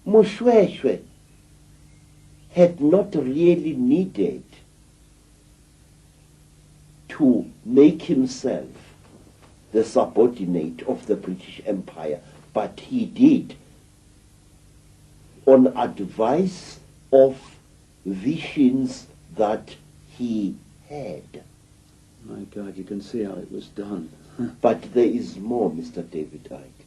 Moshoeshoe had not really needed to make himself the subordinate of the British Empire, but he did on advice of visions that he had. My God, you can see how it was done. But there is more, Mr. David Icke.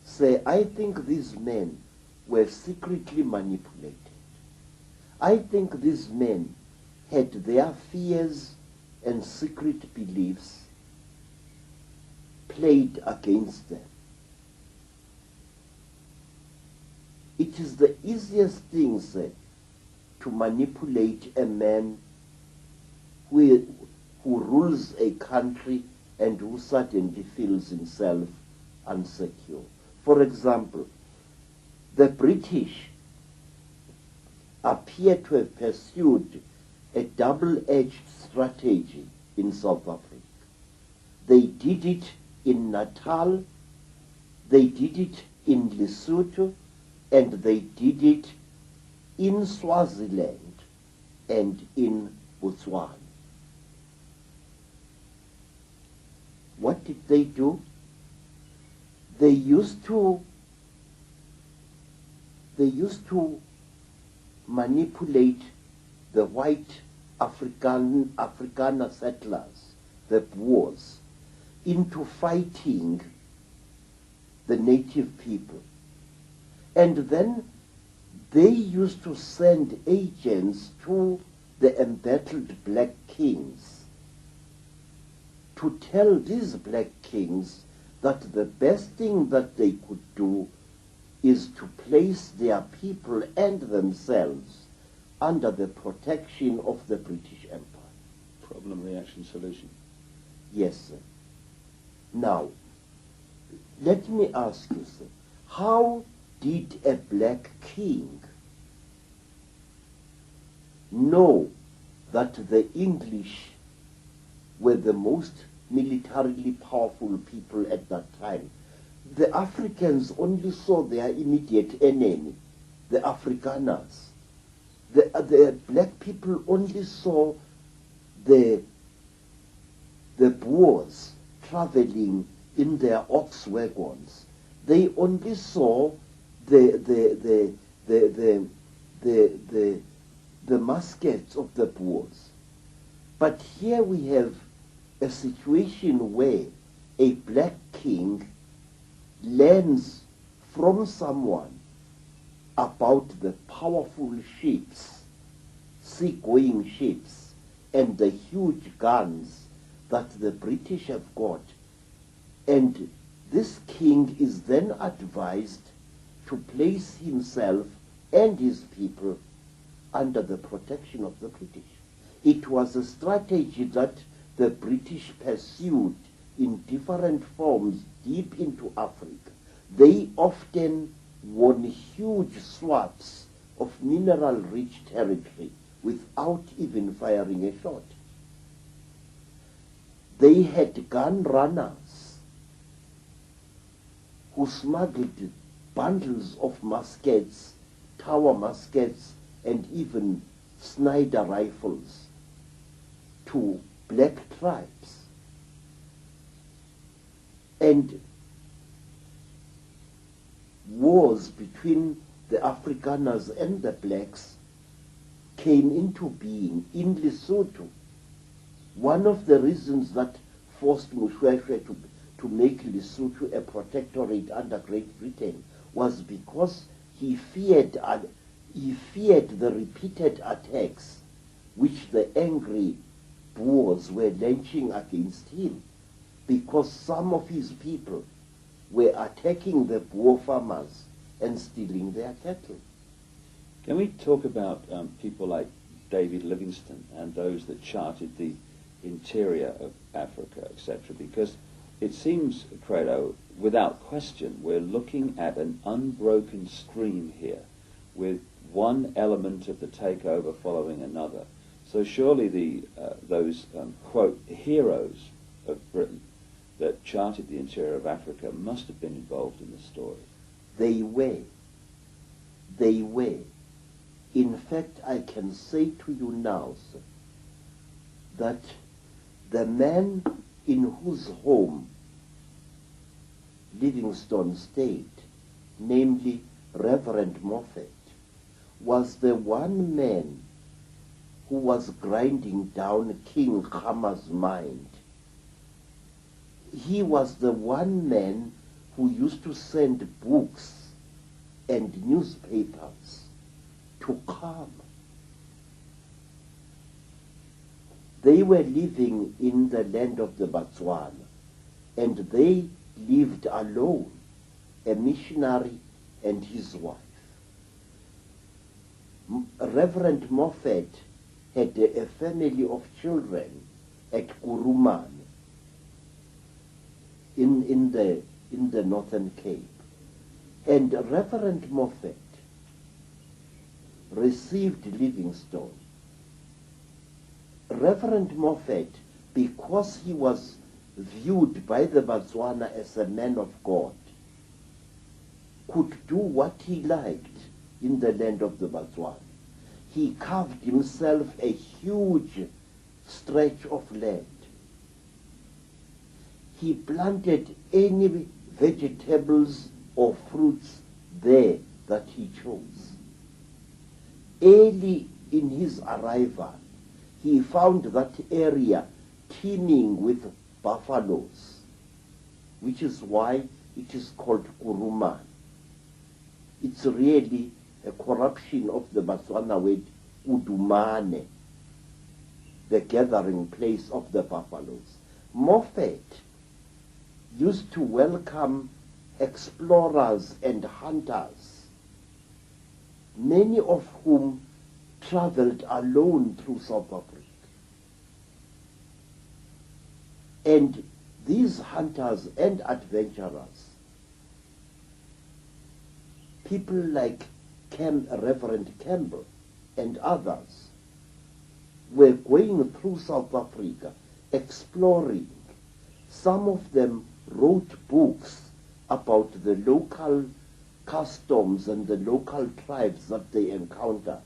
Say, I think these men were secretly manipulated. I think these men had their fears and secret beliefs played against them. It is the easiest thing, sir, to manipulate a man who rules a country and who suddenly feels himself insecure. For example, the British appear to have pursued a double-edged strategy in South Africa. They did it in Natal, they did it in Lesotho, and they did it in Swaziland and in Botswana. What did they do? They used to manipulate the white Afrikaner settlers, the Boers, into fighting the native people. And then they used to send agents to the embattled black kings to tell these black kings that the best thing that they could do is to place their people and themselves under the protection of the British Empire. Problem, reaction, solution. Yes, sir. Now, let me ask you, sir, how did a black king know that the English were the most militarily powerful people at that time? The Africans only saw their immediate enemy, the Afrikaners. The black people only saw the Boers traveling in their ox wagons. They only saw the muskets of the Boers. But here we have a situation where a black king learns from someone about the powerful ships, sea-going ships, and the huge guns that the British have got. And this king is then advised to place himself and his people under the protection of the British. It was a strategy that the British pursued in different forms deep into Africa. They often won huge swaths of mineral-rich territory without even firing a shot. They had gun runners who smuggled bundles of muskets, tower muskets, and even Sniper rifles to black tribes. And wars between the Afrikaners and the blacks came into being in Lesotho. One of the reasons that forced Moshoeshoe to make Lesotho a protectorate under Great Britain was because he feared the repeated attacks which the angry Boers were launching against him, because some of his people were attacking the Boer farmers and stealing their cattle. Can we talk about people like David Livingstone and those that charted the interior of Africa, etc.? Because it seems, Credo, without question, we're looking at an unbroken stream here, with one element of the takeover following another. So surely those, quote, heroes of Britain that charted the interior of Africa must have been involved in the story. They were. they were. In fact, I can say to you now, sir, that the man in whose home Livingstone stayed, namely Reverend Moffat, was the one man who was grinding down King Khama's mind. He was the one man who used to send books and newspapers to Khama. They were living in the land of the Botswana, and they lived alone, a missionary and his wife. Reverend Moffat had a family of children at Kuruman in the Northern Cape. And Reverend Moffat received Livingstone. Reverend Moffat, because he was viewed by the Botswana as a man of God, could do what he liked in the land of the Botswana. He carved himself a huge stretch of land. He planted any vegetables or fruits there that he chose. Early in his arrival, he found that area teeming with buffaloes, which is why it is called Kuruman. It's really a corruption of the Botswana word Udumane, the gathering place of the buffaloes. Moffat used to welcome explorers and hunters, many of whom traveled alone through South Africa. And these hunters and adventurers, people like Reverend Campbell and others, were going through South Africa, exploring. Some of them wrote books about the local customs and the local tribes that they encountered.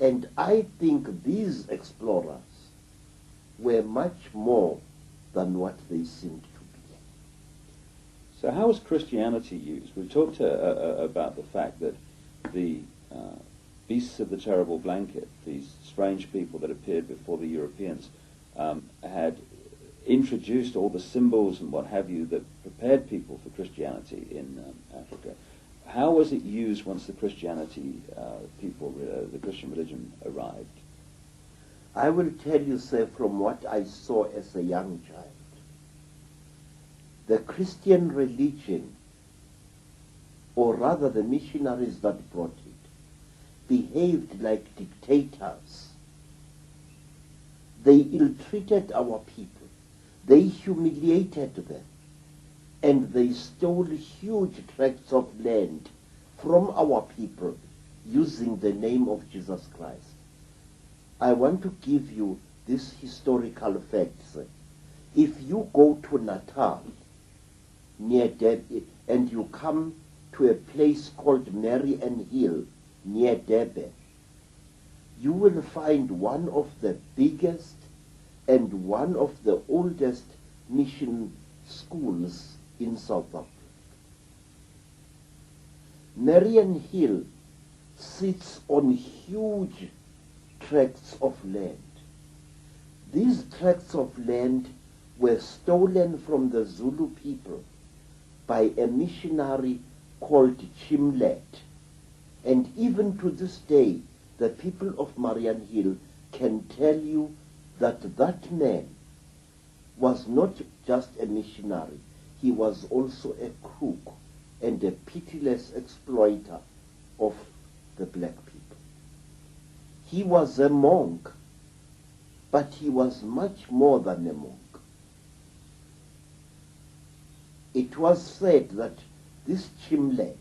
And I think these explorers were much more than what they seemed to be. So how was Christianity used? We talked about the fact that the beasts of the terrible blanket, these strange people that appeared before the Europeans, had introduced all the symbols and what have you that prepared people for Christianity in Africa. How was it used once the Christianity the Christian religion arrived? I will tell you, sir, from what I saw as a young child, the Christian religion, or rather the missionaries that brought it, behaved like dictators. They ill-treated our people. They humiliated them. And they stole huge tracts of land from our people using the name of Jesus Christ. I want to give you this historical facts. If you go to Natal, near Durban, and you come to a place called Marian Hill, near Durban, you will find one of the biggest and one of the oldest mission schools in South Africa. Marian Hill sits on huge tracts of land. These tracts of land were stolen from the Zulu people by a missionary called Chimlet. And even to this day, the people of Marian Hill can tell you that that man was not just a missionary, he was also a crook and a pitiless exploiter of the black people. He was a monk, but he was much more than a monk. It was said that this Chimlet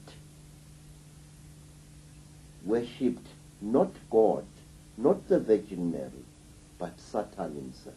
worshipped not God, not the Virgin Mary, but Satan himself.